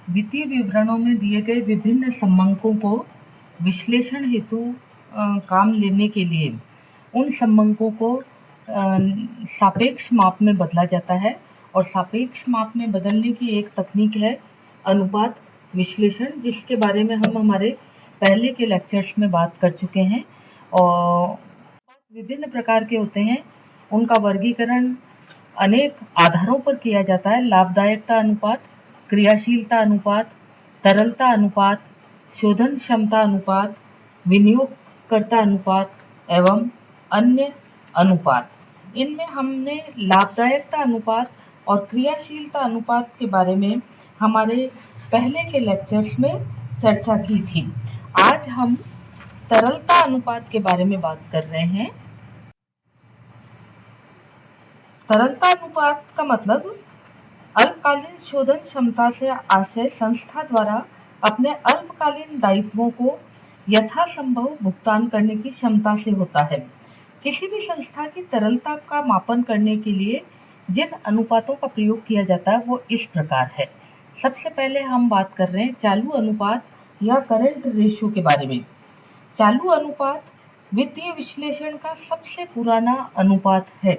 वित्तीय विवरणों में दिए गए विभिन्न सम्मानकों को विश्लेषण हेतु काम लेने के लिए उन सम्मानकों को सापेक्ष माप में बदला जाता है, और सापेक्ष माप में बदलने की एक तकनीक है अनुपात विश्लेषण, जिसके बारे में हम हमारे पहले के लेक्चर्स में बात कर चुके हैं। और विभिन्न प्रकार के होते हैं, उनका वर्गीकरण अनेक आधारों पर किया जाता है। लाभदायकता अनुपात, क्रियाशीलता अनुपात, तरलता अनुपात, शोधन क्षमता अनुपात, विनियोगकर्ता अनुपात एवं अन्य अनुपात। इनमें हमने लाभदायकता अनुपात और क्रियाशीलता अनुपात के बारे में हमारे पहले के लेक्चर्स में चर्चा की थी। आज हम तरलता अनुपात के बारे में बात कर रहे हैं। तरलता अनुपात का मतलब अल्पकालीन शोधन क्षमता से आशय संस्था द्वारा अपने अल्पकालीन दायित्वों को यथासंभव भुगतान करने की क्षमता से होता है। किसी भी संस्था की तरलता का मापन करने के लिए जिन अनुपातों का प्रयोग किया जाता है वो इस प्रकार है। सबसे पहले हम बात कर रहे हैं चालू अनुपात या करंट रेशियो के बारे में। चालू अनुपात वित्तीय विश्लेषण का सबसे पुराना अनुपात है।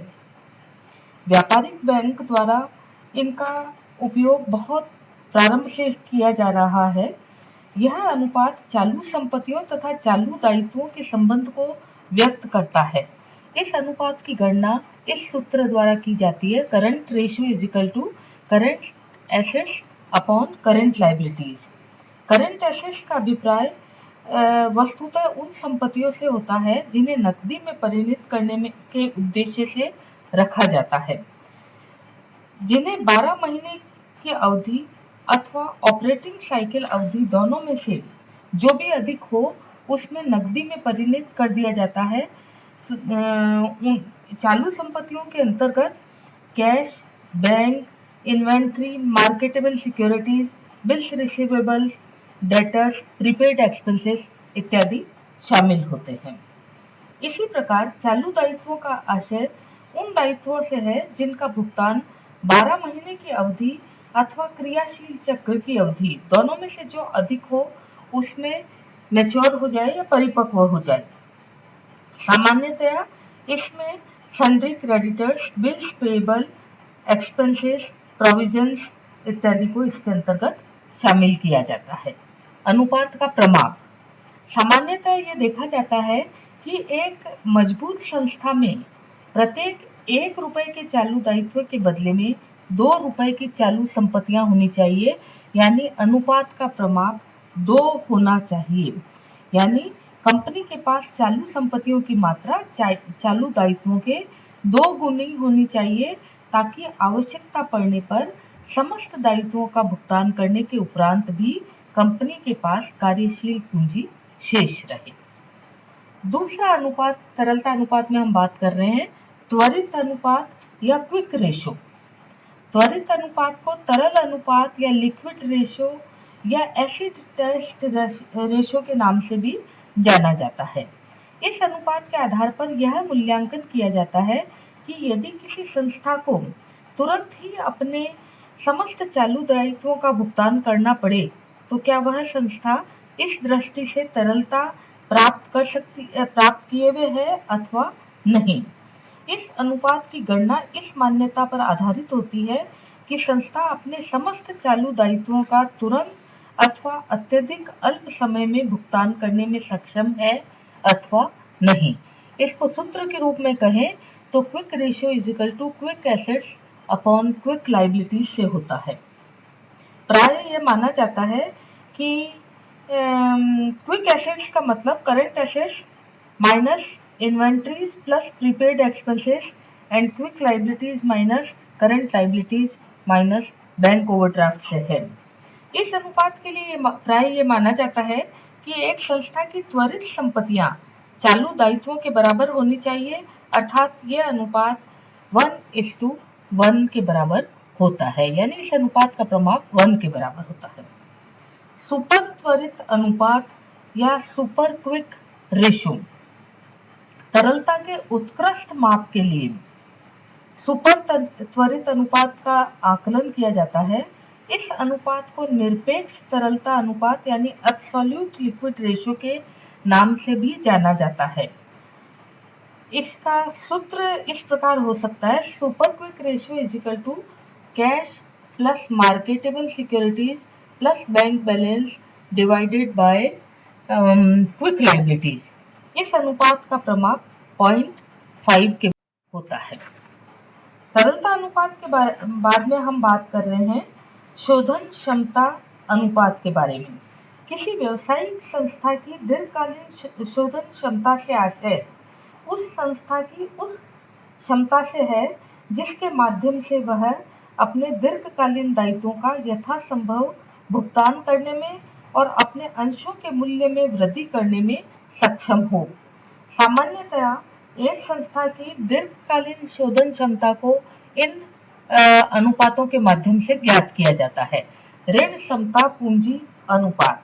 व्यापारिक बैंक द्वारा इनका उपयोग बहुत प्रारंभ से किया जा रहा है। यह अनुपात चालू संपत्तियों तथा चालू दायित्वों के संबंध को व्यक्त करता है। इस अनुपात की गणना इस सूत्र द्वारा की जाती है, current ratio is equal to current assets upon current liabilities. Current assets का अभिप्राय वस्तुतः उन संपत्तियों से होता है जिन्हें नकदी में परिणत करने में के उद्देश्य से रखा जाता है, जिन्हें 12 महीने की अवधि अथवा ऑपरेटिंग साइकिल अवधि दोनों में से जो भी अधिक हो उसमें नकदी में परिणत कर दिया जाता है। तो, चालू संपत्तियों के अंतर्गत cash, bank, inventory, marketable securities, bills receivables, debtors, prepaid expenses इत्यादि शामिल होते हैं। इसी प्रकार चालू दायित्वों का आशय उन दायित्वों से है जिनका भुगतान 12 महीने की अवधि अथवा क्रियाशील चक्र की अवधि दोनों में से जो अधिक हो उसमें मैच्योर हो जाए या परिपक्व हो जाए। सामान्यतया इसमें sundry creditors, bills payable, expenses, provisions इत्यादि को इसके अंतर्गत शामिल किया जाता है। अनुपात का प्रमाप, सामान्यतः यह देखा जाता है कि एक मजबूत संस्था में प्रत्येक 1 रुपए के चालू दायित्व के बदले में 2 रुपए की चालू संपत्तियां होनी चाहिए, यानी अनुपात का प्रमाप 2 होना चाहिए। यानी कंपनी के पास चालू संपत्तियों की मात्रा चालू दायित्वों के 2 गुनी होनी चाहिए, ताकि आवश्यकता पड़ने पर समस्त दायित्वों का भुगतान करने के उपरांत भी कंपनी के पास कार्यशील पूंजी शेष रहे। दूसरा अनुपात तरलता अनुपात में हम बात कर रहे हैं त्वरित अनुपात या क्विक रेशो। त्वरित अनुपात को तरल अनुपात या लिक्विड रेशो या एसिड टेस्ट रेशो के नाम से भी जाना जाता है। इस अनुपात के आधार पर यह मूल्यांकन किया जाता है कि यदि किसी संस्था को तुरंत ही अपने समस्त चालू दायित्वों का भुगतान करना पड़े तो क्या वह संस्था इस दृष्टि से तरलता प्राप्त किए हुए है अथवा नहीं। इस अनुपात की गणना इस मान्यता पर आधारित होती है कि संस्था अपने समस्त चालू दायित्वों का तुरंत अथवा अत्यधिक अल्प समय में भुगतान करने में सक्षम है अथवा नहीं। इसको सूत्र के रूप में कहें तो quick ratio is equal to quick assets upon quick liabilities से होता है। प्राय यह माना जाता है कि क्विक एसेट्स का मतलब current assets minus inventories plus prepaid expenses and quick liabilities minus current liabilities minus bank overdraft से है। इस अनुपात के लिए प्राय ये माना जाता है कि एक संस्था की त्वरित संपत्तियां चालू दायित्वों के बराबर होनी चाहिए, अर्थात यह अनुपात 1:1 के बराबर होता है, यानी इस अनुपात का प्रमाप 1 के बराबर होता है। सुपर त्वरित अनुपात या सुपर क्विक रेशो, तरलता के उत्कृष्ट माप के लिए सुपर त्वरित अनुपात का आकलन किया जाता है। इस अनुपात को निरपेक्ष तरलता अनुपात यानी एब्सोल्यूट लिक्विड रेशियो के नाम से भी जाना जाता है। इसका सूत्र इस प्रकार हो सकता है, super quick ratio is equal to cash plus marketable securities plus bank balance divided by quick liabilities. इस अनुपात का प्रमाप 0.5 के होता है। तरलता अनुपात के बाद में हम बात कर रहे हैं शोधन क्षमता अनुपात के बारे में। किसी व्यावसायिक संस्था की दीर्घकालीन शोधन क्षमता से आशय उस संस्था की उस क्षमता से है जिसके माध्यम से वह अपने दीर्घकालीन दायित्वों का यथासंभव भुगतान करने में और अपने अंशों के मूल्य में वृद्धि करने में सक्षम हो। सामान्यतया एक संस्था की दीर्घकालीन शोधन क्षमता को इन अनुपातों के माध्यम से ज्ञात किया जाता है। ऋण समता पूंजी अनुपात।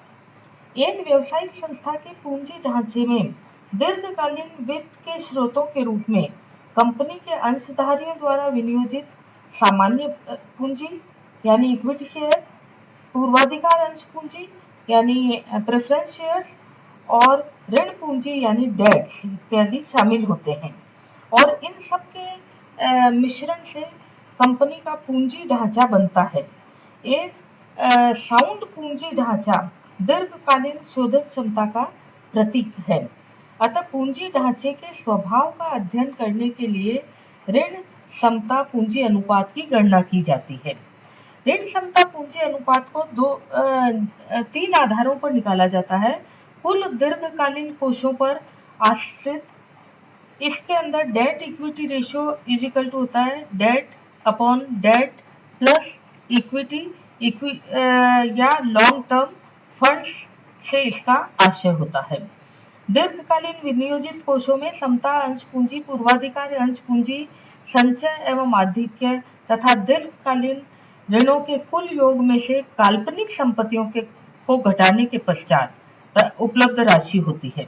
एक व्यावसायिक संस्था के पूंजी ढांचे में दीर्घकालीन वित्त के स्रोतों के रूप में कंपनी के अंशधारियों द्वारा विनियोजित सामान्य पूंजी यानी इक्विटी शेयर, पूर्वाधिकार अंश पूंजी यानी प्रेफरेंस शेयर्स और ऋण पूंजी यानी डेट्स इत्यादि शामिल होते हैं। और इन सब के मिश्रण से कंपनी का पूंजी ढांचा बनता है। एक साउंड पूंजी ढांचा दीर्घकालीन शोधन क्षमता का प्रतीक है। अतः पूंजी ढांचे के स्वभाव का अध्ययन करने के लिए ऋण समता पूंजी अनुपात की गणना की जाती है। ऋण समता पूंजी अनुपात को तीन आधारों पर निकाला जाता है। कुल दीर्घकालीन कोषों पर आश्रित, इसके अंदर debt equity ratio is equal to होता है debt upon debt plus equity या लॉन्ग टर्म फंड्स से इसका आशय होता है। दीर्घकालीन विनियोजित कोषों में समता अंश पूंजी, पूर्वाधिकार अंश पूंजी, संचय एवं आधिक्य तथा दीर्घकालीन ऋणों के कुल योग में से काल्पनिक संपत्तियों को घटाने के पश्चात उपलब्ध राशि होती है।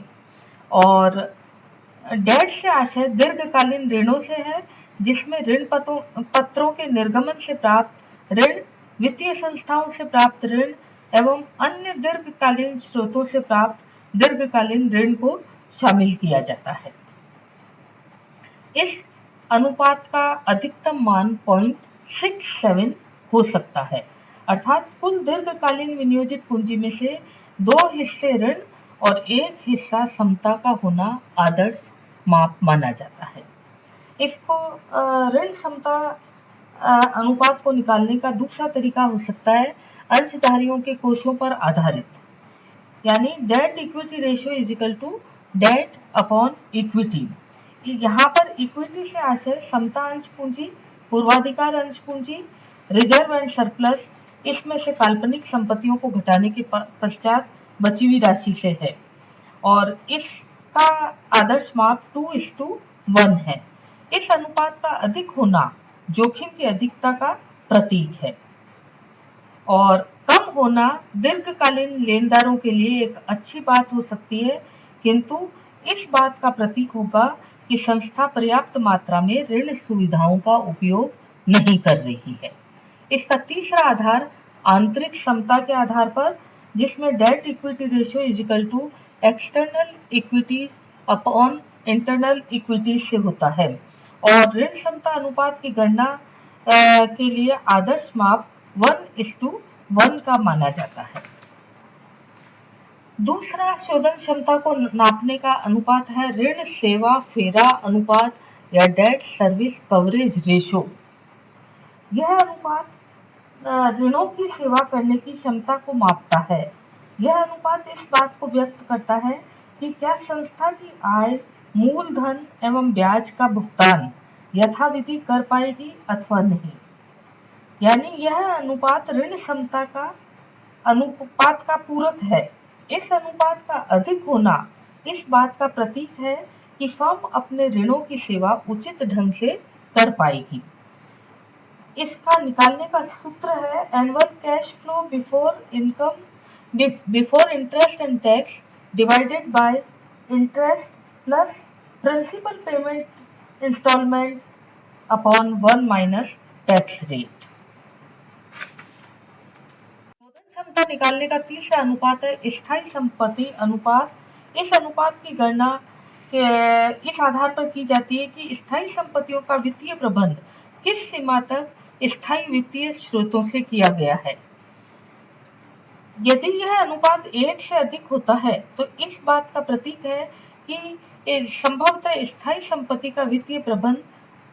और डेट से आशय दीर्घकालीन ऋणों से है, जिसमें ऋण पत्रों के निर्गमन से प्राप्त ऋण, वित्तीय संस्थाओं से प्राप्त ऋण एवं अन्य दीर्घकालीन स्रोतों से प्राप्त दीर्घकालीन ऋण को शामिल किया जाता है। इस अनुपात का अधिकतम मान 0.67 हो सकता है, अर्थात कुल दीर्घकालीन विनियोजित पूंजी में से 2 हिस्से ऋण और 1 हिस्सा समता का होना आदर्श माप माना जाता है। इसको ऋण समता अनुपात को निकालने का दूसरा तरीका हो सकता है अंशधारियों के कोषों पर आधारित, यानी debt equity ratio is equal to debt upon equity. यहाँ पर इक्विटी से आशय समता अंश पूंजी, पूर्वाधिकार अंश पूंजी, रिजर्व एंड सरप्लस, इसमें से काल्पनिक संपत्तियों को घटाने के पश्चात बची हुई राशि से है। और इसका आदर्श माप 2:1 है। इस अनुपात का अधिक होना जोखिम की अधिकता का प्रतीक है और कम होना दीर्घकालीन लेनदारों के लिए एक अच्छी बात हो सकती है, किंतु इस बात का प्रतीक होगा कि संस्था पर्याप्त मात्रा में ऋण सुविधाओं का उपयोग नहीं कर रही है। इसका तीसरा आधार आंतरिक समता के आधार पर, जिसमें debt equity ratio is equal to external equities upon internal equities से होता है और ऋण समता अनुपात की गणना के लिए आदर्श माप 1:1 का माना जाता है। दूसरा शोधन क्षमता को नापने का अनुपात है ऋण सेवा फेरा अनुपात या डेट सर्विस कवरेज रेशियो। यह अनुपात ऋणों की सेवा करने की क्षमता को मापता है। यह अनुपात इस बात को व्यक्त करता है कि क्या संस्था की आय, मूलधन एवं ब्याज का भुगतान यथाविधि कर पाएगी अथवा नहीं। यानी यह अनुपात ऋण क्षमता का अनुपात का पूरक है। इस अनुपात का अधिक होना इस बात का प्रतीक है कि फर्म अपने ऋणों की सेवा उचित ढंग से कर पाएगी। इसका निकालने का सूत्र है annual cash flow before interest and tax divided by interest plus principal payment installment upon 1 minus tax rate. क्षमता निकालने का तीसरा अनुपात है स्थायी संपत्ति अनुपात। इस अनुपात की गणना इस आधार पर की जाती है कि स्थायी संपत्तियों का वित्तीय प्रबंध किस सीमा तक स्थायी वित्तीय स्रोतों से किया गया है। यदि यह अनुपात 1 से अधिक होता है तो इस बात का प्रतीक है कि संभवतः स्थायी संपत्ति का वित्तीय प्रबंध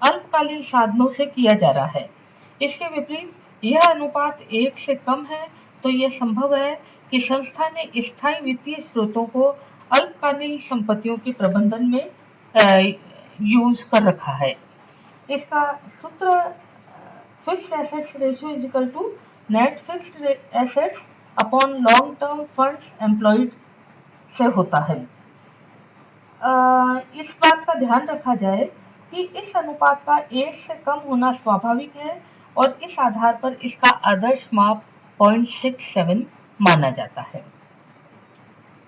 अल्पकालीन साधनों से किया जा रहा है। इसके विपरीत यह अनुपात 1 से कम है तो यह संभव है कि संस्था ने स्थायी वित्तीय स्रोतों को अल्पकालीन संपत्तियों के प्रबंधन में यूज कर रखा है। इसका सूत्र fixed assets ratio is equal to net fixed assets upon long term funds employed से होता है। इस बात का ध्यान रखा जाए कि इस अनुपात का 1 से कम होना स्वाभाविक है और इस आधार पर इसका आदर्श माप 0.67 माना जाता है।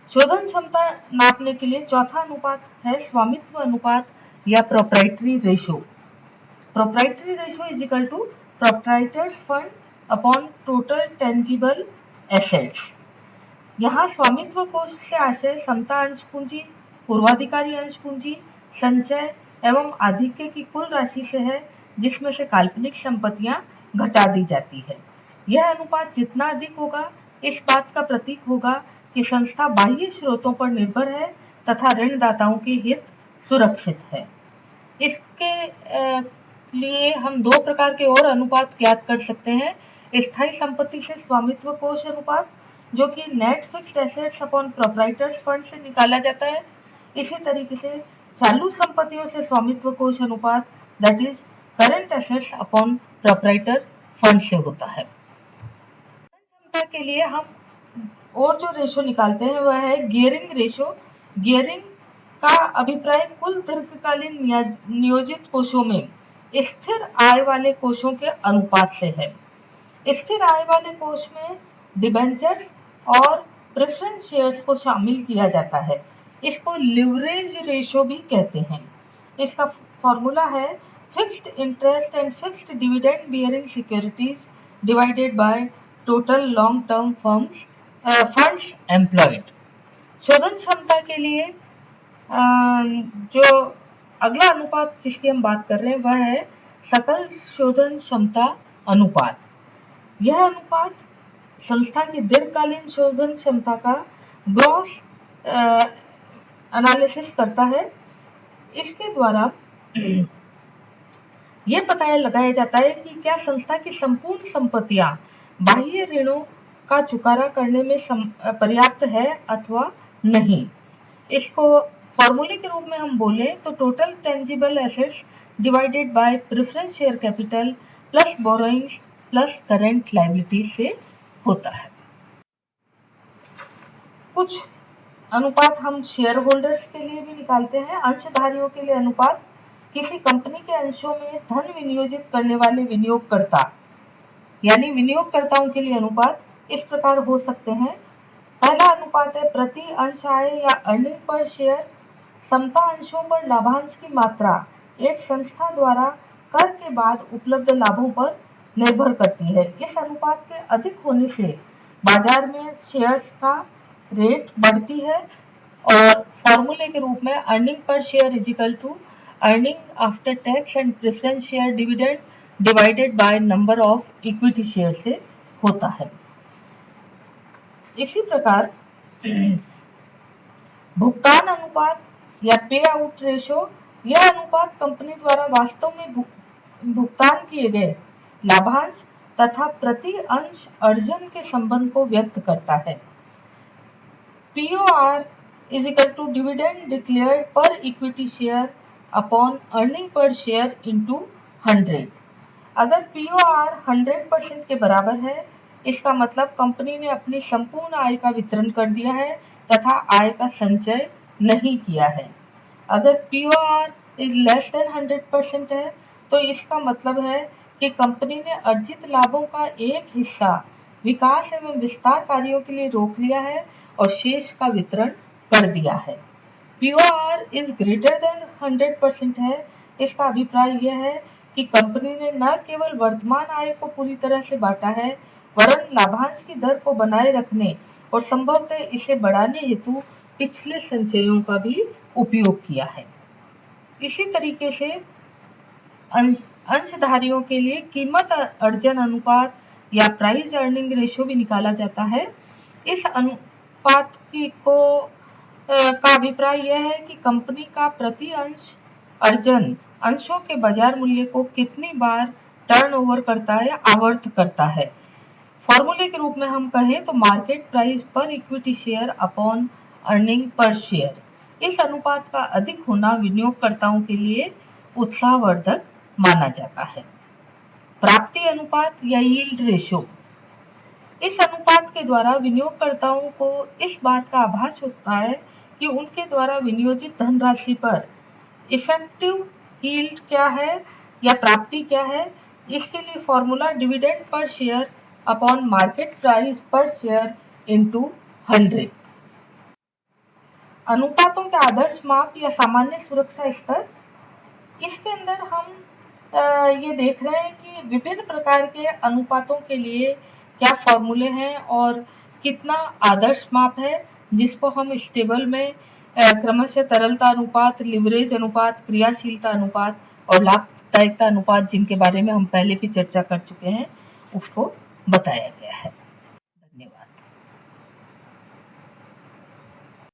शोधन क्षमता नापने के लिए चौथा अनुपात है स्वामित्व अनुपात या proprietary ratio. Proprietary ratio is equal to proprietors fund upon total tangible assets. यहाँ स्वामित्व कोष से आशय समता अंश पूंजी, पूर्वाधिकारी अंश पूंजी, संचय एवं आधिक्य की कुल राशि से है जिसमें से काल्पनिक संपत्तियां घटा दी जाती है। यह अनुपात जितना अधिक होगा इस बात का प्रतीक होगा कि संस्था बाह्य स्रोतों पर निर्भर है तथा ऋणदाताओं के हित सुरक्षित है। इसके लिए हम दो प्रकार के और अनुपात ज्ञात कर सकते हैं। स्थायी संपत्ति से स्वामित्व कोष अनुपात जो कि net fixed assets upon proprietors fund से निकाला जाता है। इसी तरीके से चालू संपत्तियों से स्वामित्व कोष अनुपात that is current assets upon proprietor fund से होता है। क्षमता के लिए हम और जो रेशो निकालते हैं वह है गियरिंग रेशो। गियरिंग का अभिप्राय कुल दीर्घकालीन नियोजित कोषों में स्थिर आय वाले कोषों के अनुपात से है। स्थिर आय वाले कोष में डिबेंचर्स और प्रेफरेंस शेयर्स को शामिल किया जाता है। इसको लिवरेज रेशो भी कहते हैं। इसका फॉर्मूला है fixed interest and fixed dividend bearing securities divided by total long term funds employed. शोधन क्षमता के लिए जो अगला अनुपात जिसकी हम बात कर रहे हैं वह है सकल शोधन क्षमता अनुपात। यह अनुपात संस्था की दीर्घकालीन शोधन क्षमता का ग्रॉस एनालिसिस करता है। इसके द्वारा यह पता लगाया जाता है कि क्या संस्था की संपूर्ण संपत्तियां बाह्य ऋणों का चुकारा करने में पर्याप्त है अथवा नहीं। इसको फॉर्मूले के रूप में हम बोले तो total tangible assets divided by preference share capital plus borrowings plus current liability से होता है। कुछ अनुपात हम शेयर होल्डर्स के लिए भी निकालते हैं। अंशधारियों के लिए अनुपात किसी कंपनी के अंशों में धन विनियोजित करने वाले विनियोगकर्ता यानी विनियोगकर्ताओं के लिए अनुपात इस प्रकार हो सकते हैं। पहला अनुपात है प्रति अंश आय या अर्निंग पर शेयर। समता अंशों पर लाभांश की मात्रा एक संस्था द्वारा कर के बाद उपलब्ध लाभों पर निर्भर करती है। इस अनुपात के अधिक होने से बाजार में शेयर्स का रेट बढ़ती है और फॉर्मूले के रूप में earning per share is equal to earning after tax and preference share dividend divided by number of equity share से होता है। इसी प्रकार भुगतान अनुपात या पे आउट रेशो, यह अनुपात कंपनी द्वारा वास्तव में भुगतान किए गए लाभांश तथा प्रति अंश अर्जन के संबंध को व्यक्त करता है। POR is equal to dividend declared per equity share upon earning per share into 100। अगर POR 100% के बराबर है इसका मतलब कंपनी ने अपनी संपूर्ण आय का वितरण कर दिया है तथा आय का संचय नहीं किया है। अगर POR is less than 100% है तो इसका मतलब है कि कंपनी ने अर्जित लाभों का एक हिस्सा विकास एवं विस्तार कार्यों के लिए रोक लिया है और शेष का वितरण कर दिया है। POR is greater than 100% है, इसका अभिप्राय यह है कि कंपनी ने न केवल वर्तमान आय को पूरी तरह से बांटा है वरन लाभांश की दर को बनाए रखने और संभवतः इसे बढ़ाने हेतु पिछले संचयों का भी उपयोग किया है। इसी तरीके से अंशधारियों के लिए कीमत अर्जन अनुपात या प्राइस अर्निंग रेशियो भी निकाला जाता है। इस अनुपात का अभिप्राय यह है कि कंपनी का प्रति अंश अर्जन अंशों के बाजार मूल्य को कितनी बार टर्नओवर करता है या आवर्त करता है। फॉर्मूले के रूप में हम कहें तो मार्केट प्राइस पर equity share upon earning per share. इस अनुपात का अधिक होना विनियोगकर्ताओं के लिए उत्साहवर्धक माना जाता है। प्राप्ति अनुपात या यील्ड रेशियो। इस अनुपात के द्वारा विनियोगकर्ताओं को इस बात का आभास होता है कि उनके द्वारा विनियोजित धनराशि पर इफेक्टिव यील्ड क्या है या प्राप्ति क्या है। इसके लिए formula dividend per share upon market price पर शेयर इनटू 100। अनुपातों के आदर्श माप या सामान्य सुरक्षा स्तर। इसके अंदर हम ये देख रहे हैं कि विभिन्न प्रकार के अनुपातों के लिए क्या फॉर्मूले हैं और कितना आदर्श माप है, जिसको हम इस टेबल में क्रमशः तरलता अनुपात, लिवरेज अनुपात, क्रियाशीलता अनुपात और लाभदायकता अनुपात, जिनके बारे में हम पहले भी चर्चा कर चुके हैं, उसको बताया गया है।